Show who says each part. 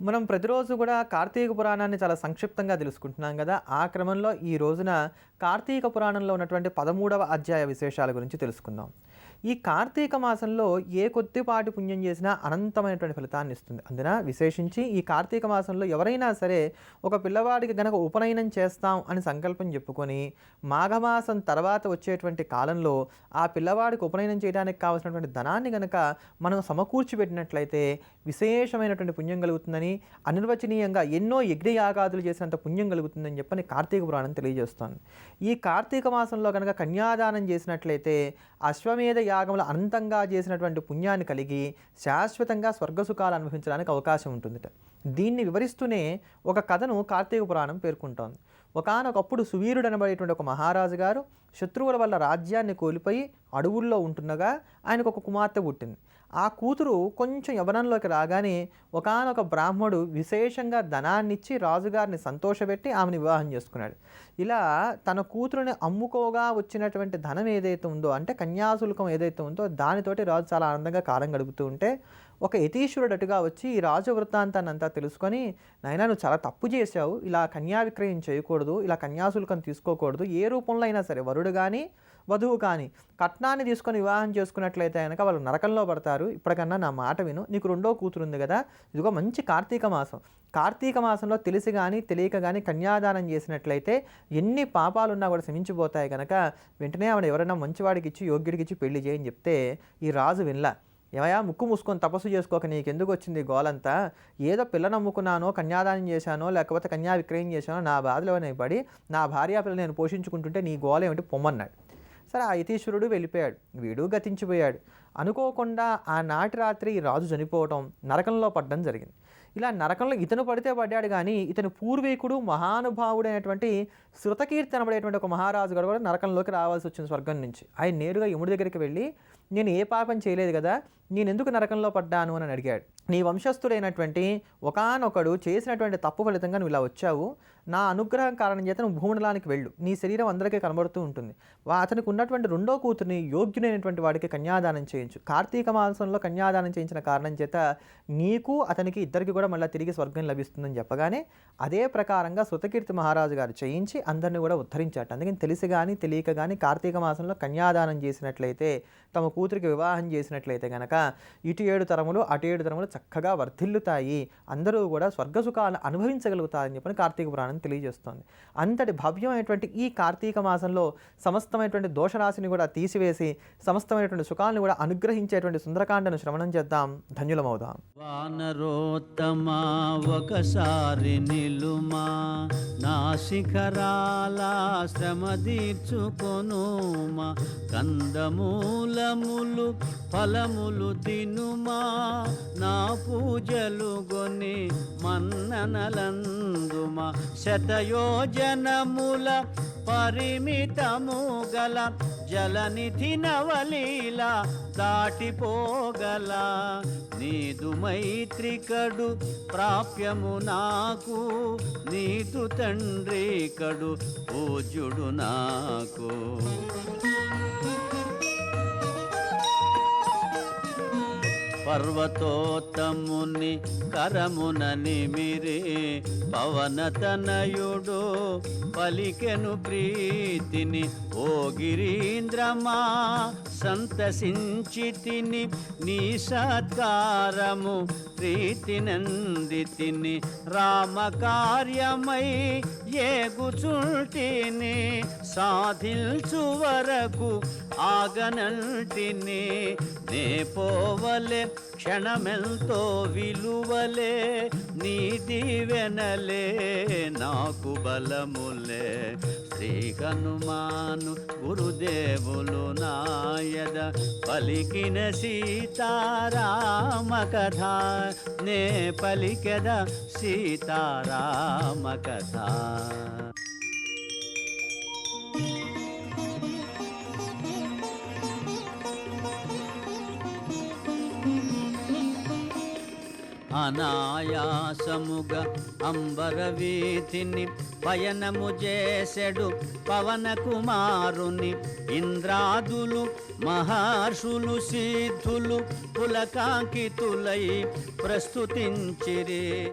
Speaker 1: మనం ప్రతిరోజు కూడా కార్తీక పురాణాన్ని చాలా సంక్షిప్తంగా తెలుసుకుంటున్నాం కదా! ఆ క్రమంలో ఈ రోజున కార్తీక పురాణంలో ఉన్నటువంటి 13వ అధ్యాయ విశేషాల గురించి తెలుసుకుందాం. ఈ కార్తీక మాసంలో ఏ కొద్దిపాటి పుణ్యం చేసినా అనంతమైనటువంటి ఫలితాన్ని ఇస్తుంది. అందున విశేషించి ఈ కార్తీక మాసంలో ఎవరైనా సరే ఒక పిల్లవాడికి గనక ఉపనయనం చేస్తాం అని సంకల్పం చెప్పుకొని మాఘమాసం తర్వాత వచ్చేటువంటి కాలంలో ఆ పిల్లవాడికి ఉపనయనం చేయడానికి కావాల్సినటువంటి ధనాన్ని గనక మనం సమకూర్చిపెట్టినట్లయితే విశేషమైనటువంటి పుణ్యం కలుగుతుందని, అనిర్వచనీయంగా ఎన్నో యజ్ఞయాగాదులు చేసినంత పుణ్యం కలుగుతుందని చెప్పని కార్తీక పురాణం తెలియజేస్తోంది. ఈ కార్తీక మాసంలో కనుక కన్యాదానం చేసినట్లయితే అశ్వమేధ యాగములు అనంతంగా చేసినటువంటి పుణ్యాన్ని కలిగి శాశ్వతంగా స్వర్గసుఖాలు అనుభవించడానికి అవకాశం ఉంటుందిట. దీన్ని వివరిస్తూనే ఒక కథను కార్తీక పురాణం పేర్కొంటోంది. ఒకానొకప్పుడు సువీరుడు అనబడేటువంటి ఒక మహారాజు గారు శత్రువుల వల్ల రాజ్యాన్ని కోల్పోయి అడవుల్లో ఉంటుండగా ఆయనకు ఒక కుమార్తె పుట్టింది. ఆ కూతురు కొంచెం యవ్వనంలోకి రాగానే ఒకానొక బ్రాహ్మడు విశేషంగా ధనాన్నిచ్చి రాజుగారిని సంతోషపెట్టి ఆమెను వివాహం చేసుకున్నాడు. ఇలా తన కూతురుని అమ్ముకోగా వచ్చినటువంటి ధనం ఏదైతే ఉందో, అంటే కన్యాశుల్కం ఏదైతే ఉందో, దానితోటి రాజు చాలా ఆనందంగా కాలం గడుపుతూ ఉంటే ఒక యతీశ్వరుడు అటుగా వచ్చి ఈ రాజు వృత్తాంతాన్ని అంతా తెలుసుకొని, నాయనా నువ్వు చాలా తప్పు చేశావు, ఇలా కన్యా విక్రయం చేయకూడదు, ఇలా కన్యాశుల్కం తీసుకోకూడదు, ఏ రూపంలో అయినా సరే వరుడు కానీ వధువు కానీ కట్నాన్ని తీసుకొని వివాహం చేసుకున్నట్లయితే కనుక వాళ్ళు నరకంలో పడతారు. ఇప్పటికన్నా నా మాట విను, నీకు రెండో కూతురు ఉంది కదా, ఇదిగో మంచి కార్తీక మాసం, కార్తీక మాసంలో తెలిసి కానీ తెలియక కానీ కన్యాదానం చేసినట్లయితే ఎన్ని పాపాలున్నా కూడా క్షమించిపోతాయి కనుక వెంటనే ఆవిడ ఎవరైనా మంచివాడికి ఇచ్చి యోగ్యుడికి ఇచ్చి పెళ్లి చేయని చెప్తే ఈ రాజు వినలా. ఏమయ్యా ముక్కు మూసుకొని తపస్సు చేసుకోక నీకెందుకు వచ్చింది గోలంతా, ఏదో పిల్ల నమ్ముకున్నానో, కన్యాదానం చేశానో, లేకపోతే కన్యా విక్రయం చేశానో, నా బాధలోనే పడి నా భార్యా పిల్లలు నేను పోషించుకుంటుంటే నీ గోల ఏమిటి పొమ్మన్నాడు. సరే ఆ యతీశ్వరుడు వెళ్ళిపోయాడు, వీడు గతించిపోయాడు. అనుకోకుండా ఆనాటి రాత్రి రాజు చనిపోవటం, నరకంలో పడడం జరిగింది. ఇలా నరకంలో ఇతను పడితే పడ్డాడు కానీ ఇతను పూర్వీకుడు మహానుభావుడైనటువంటి శృతకీర్తి అనబడేటువంటి ఒక మహారాజు గారు కూడా నరకంలోకి రావాల్సి వచ్చింది స్వర్గం నుంచి. ఆయన నేరుగా యముడి దగ్గరికి వెళ్ళి, నేను ఏ పాపం చేయలేదు కదా, నేను ఎందుకు నరకంలో పడ్డాను అని అడిగాడు. నీ వంశస్థుడైనటువంటి ఒకానొకడు చేసినటువంటి తప్పు ఫలితంగా నువ్వు ఇలా వచ్చావు, నా అనుగ్రహం కారణం చేత నువ్వు భూమండలానికి వెళ్ళు, నీ శరీరం అందరికీ కనబడుతూ ఉంటుంది. అతనికి ఉన్నటువంటి రెండో కూతుర్ని యోగ్యునైనటువంటి వాడికి కన్యాదానం చేయించు. కార్తీక మాసంలో కన్యాదానం చేయించిన కారణం చేత నీకు అతనికి ఇద్దరికి కూడా మళ్ళీ తిరిగి స్వర్గం లభిస్తుందని చెప్పగానే అదే ప్రకారంగా శృతకీర్తి మహారాజు గారు చేయించి అందరినీ కూడా ఉద్ధరించాట. అందుకని తెలిసి కానీ తెలియక కానీ కార్తీక మాసంలో కన్యాదానం చేసినట్లయితే, తమ కూతురికి వివాహం చేసినట్లయితే కనుక ఇటు 7 తరములు అటు 7 తరములు చక్కగా వర్ధిల్లుతాయి, అందరూ కూడా స్వర్గసుఖాలను అనుభవించగలుగుతారని చెప్పని కార్తీక పురాణం తెలియజేస్తోంది. అంతటి భవ్యమైనటువంటి ఈ కార్తీక మాసంలో సమస్తమైనటువంటి దోషరాశిని కూడా తీసివేసి సమస్తమైనటువంటి సుఖాలను కూడా అనుగ్రహించేటువంటి సుందరకాండను శ్రవణం చేద్దాం, ధన్యులమవుదాం.
Speaker 2: వానరోత్తమా ఒకసారి నిలుమా, నా శిఖరాల శ్రమ తీర్చుకొనుమా, కందమూలములు ఫలములు తినుమా, నా పూజలు గొని మన్ననలందుమా, శతయోజనముల పరిమితము గల జలనిధి నవలీల దాటిపోగల, నీదు మైత్రికడు ప్రాప్యము నాకు, నీదు తండ్రి కడు పూజ్యుడు నాకు. పర్వతోత్తముని కరమున నిమిరి పవనతనయుడు పలికెను ప్రీతిని, ఓ గిరీంద్రమా సంతసించితిని, నీ సత్కారము ప్రీతినందితిని, రామకార్యమై ఏగుచుంటిని, సాధిల్చు వరకు ఆగనంటిని, నే పోవలే క్షణమెంతో విలువలే, నీ దీవెనలే నాకు బలములే, శ్రీ హనుమాను గురుదేవులు నాయద పలికిన సీతారామ కథ, నే పలికెద సీతారామ కథ. అనాయాసముగా అంబరవీతిని పయనము చేసెడు పవన కుమారుని ఇంద్రాదులు మహర్షులు సిద్ధులు పులకాంకితులై ప్రస్తుతించిరి.